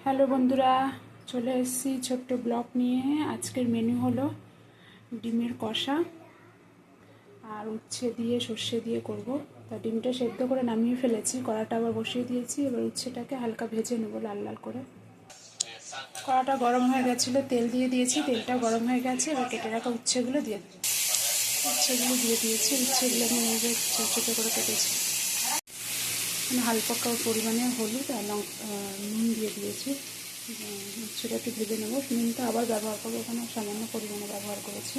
Hello বন্ধুরা, চলে এসেছি ছোট্ট ব্লগ নিয়ে। আজকের মেনু হলো ডিমের কষা আর উচ্ছে দিয়ে সর্ষে দিয়ে করব। তা ডিমটা সেদ্ধ করে নামিয়ে ফেলেছি, কড়াটা আবার বসিয়ে দিয়েছি। এবার উচ্ছেটাকে হালকা ভেজে নেবো লাল লাল করে। কড়াটা গরম হয়ে গেছিলো, তেল দিয়ে দিয়েছি, তেলটা গরম হয়ে গেছে। এবার কেটে রাখা উচ্ছেগুলো দিয়ে দেবো। উচ্ছেগুলো দিয়ে দিয়েছি, উচ্ছেগুলো আমি এইভাবে ছোটো ছোটো করে কেটেছি। হালকা পরিমাণে হলুদ আর নুন দিয়ে দিয়েছি। উচ্ছেটা একটু ভেজে নেবো। নুনটা আবার ব্যবহার করবো, ওখানে সামান্য পরিমাণে ব্যবহার করেছি।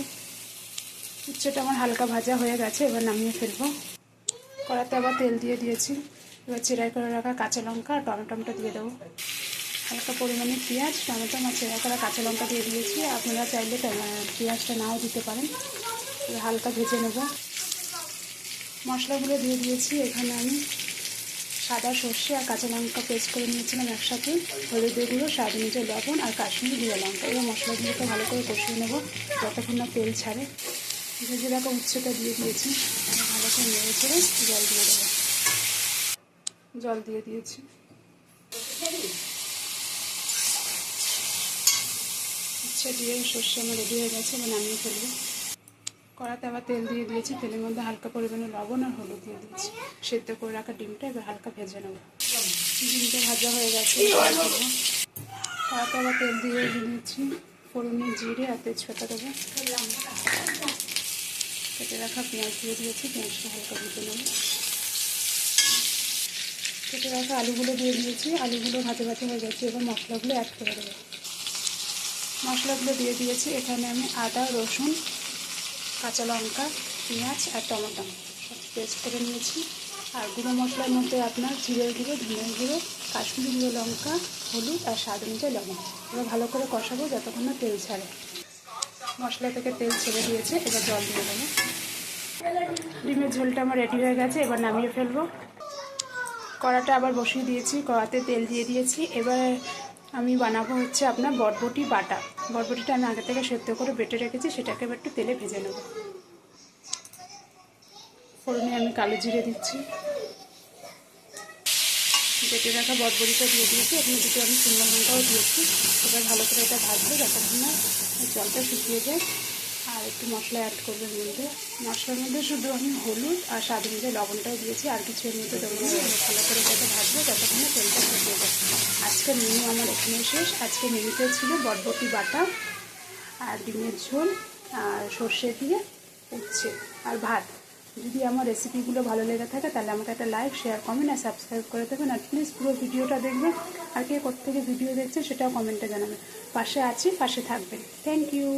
উচ্ছেটা আমার হালকা ভাজা হয়ে গেছে, এবার নামিয়ে ফেলবো। কড়াতে আবার তেল দিয়ে দিয়েছি। এবার চেরাই করে রাখা কাঁচা লঙ্কা আর টমেটোটা দিয়ে দেবো। হালকা পরিমাণে পেঁয়াজ, টমেটো আর চেরাই করা কাঁচা লঙ্কা দিয়ে দিয়েছি। আপনারা চাইলে পেঁয়াজটা নাও দিতে পারেন। এবার হালকা ভেজে নেব। মশলাগুলো দিয়ে দিয়েছি। এখানে আমি সাদা সর্ষে আর কাঁচা লঙ্কা পেস্ট করে নিয়েছিলাম একসাথে, হলুদের গুঁড়ো, স্বাদ অনুযায়ী লবণ আর কাশ্মীরি জিরা লঙ্কা। এবার মশলাগুলোকে ভালো করে কষিয়ে নেব যতক্ষণ না তেল ছাড়ে। ভেজে রাখা উচ্ছেটা দিয়ে দিয়েছি, ভালো করে নেড়ে ছেড়ে জল দিয়ে দেবো। জল দিয়ে দিয়েছি। উচ্ছে দিয়ে সর্ষে আমার রেডি হয়ে গেছে, এবার নামিয়ে ফেলবো। কড়াতে আবার তেল দিয়ে দিয়েছি, তেলের মধ্যে হালকা পরিমাণে লবণ আর হলুদ দিয়ে দিয়েছি। সেদ্ধ করে রাখা ডিমটা এবার হালকা ভেজে নেব। ডিমটা ভাজা হয়ে গেছে। কড়াতে আবার তেল দিয়ে দিয়েছি, ফোড়নে জিরে আর তেজপাতা দেবো। কেটে রাখা পেঁয়াজ দিয়ে দিয়েছি, পেঁয়াজটা হালকা ভেজে নেব। কেটে রাখা আলুগুলো দিয়ে দিয়েছি, আলুগুলো ভাজা ভাজা হয়ে গেছে। এবার মশলাগুলো অ্যাড করে দেবো। মশলাগুলো দিয়ে দিয়েছি। এখানে আমি আদা, রসুন, কাঁচা লঙ্কা, পেঁয়াজ আর টমেটো সব পেস্ট করে নিয়েছি। আর গুঁড়ো মশলার মধ্যে আপনার জিরের গুঁড়ো, ধনের গুঁড়ো, কাশ্মীরি গুঁড়ো লঙ্কা, হলুদ আর স্বাদ অনুযায়ী লবণ। এবার ভালো করে কষাবো যতক্ষণ না তেল ছাড়ে। মশলা থেকে তেল ছেড়ে দিয়েছে, এবার জল দিয়ে দেবো। ডিমের ঝোলটা আমার রেডি হয়ে গেছে, এবার নামিয়ে ফেলবো। কড়াটা আবার বসিয়ে দিয়েছি, কড়াতে তেল দিয়ে দিয়েছি। এবার আমি বানাবো হচ্ছে আপনার বরবটি বাটা। বরবটিটা আমি আগে থেকে সেদ্ধ করে বেটে রেখেছি, সেটাকে এবার একটু তেলে ভেজে নেব। ফোড়নে আমি কালো জিরে দিচ্ছি। বেটে রাখা বরবটিটা দিয়ে দিয়েছি, আপনি দুটো আমি শুকনো লঙ্কাও দিয়েছি। এবার ভালো করে এটা ভাজবো যতক্ষণ না জলটা শুকিয়ে যায়। আর একটু মশলা অ্যাড করবো এর মধ্যে। মশলার মধ্যে শুধু আমি হলুদ আর স্বাদ অনুযায়ী লবণটাও দিয়েছি, আর কিছু এর মধ্যে দেবো না। ভালো করে এটা ভাজবো যতক্ষণ না তেলটা শুকিয়ে যায়। আজকের মেনু আমার এখানে শেষ। আজকে মেনুতে ছিল বরবটি বাটা আর ডিমের ঝোল আর সর্ষে দিয়ে উচ্ছে আর ভাত। যদি আমার রেসিপিগুলো ভালো লেগে থাকে তাহলে আমাকে একটা লাইক, শেয়ার, কমেন্ট আর সাবস্ক্রাইব করে দেবেন। আর প্লিজ পুরো ভিডিওটা দেখবেন। আর কে কোথা থেকে ভিডিও দেখছেন সেটাও কমেন্টে জানাবেন। পাশে আছি, পাশে থাকবেন। Thank you.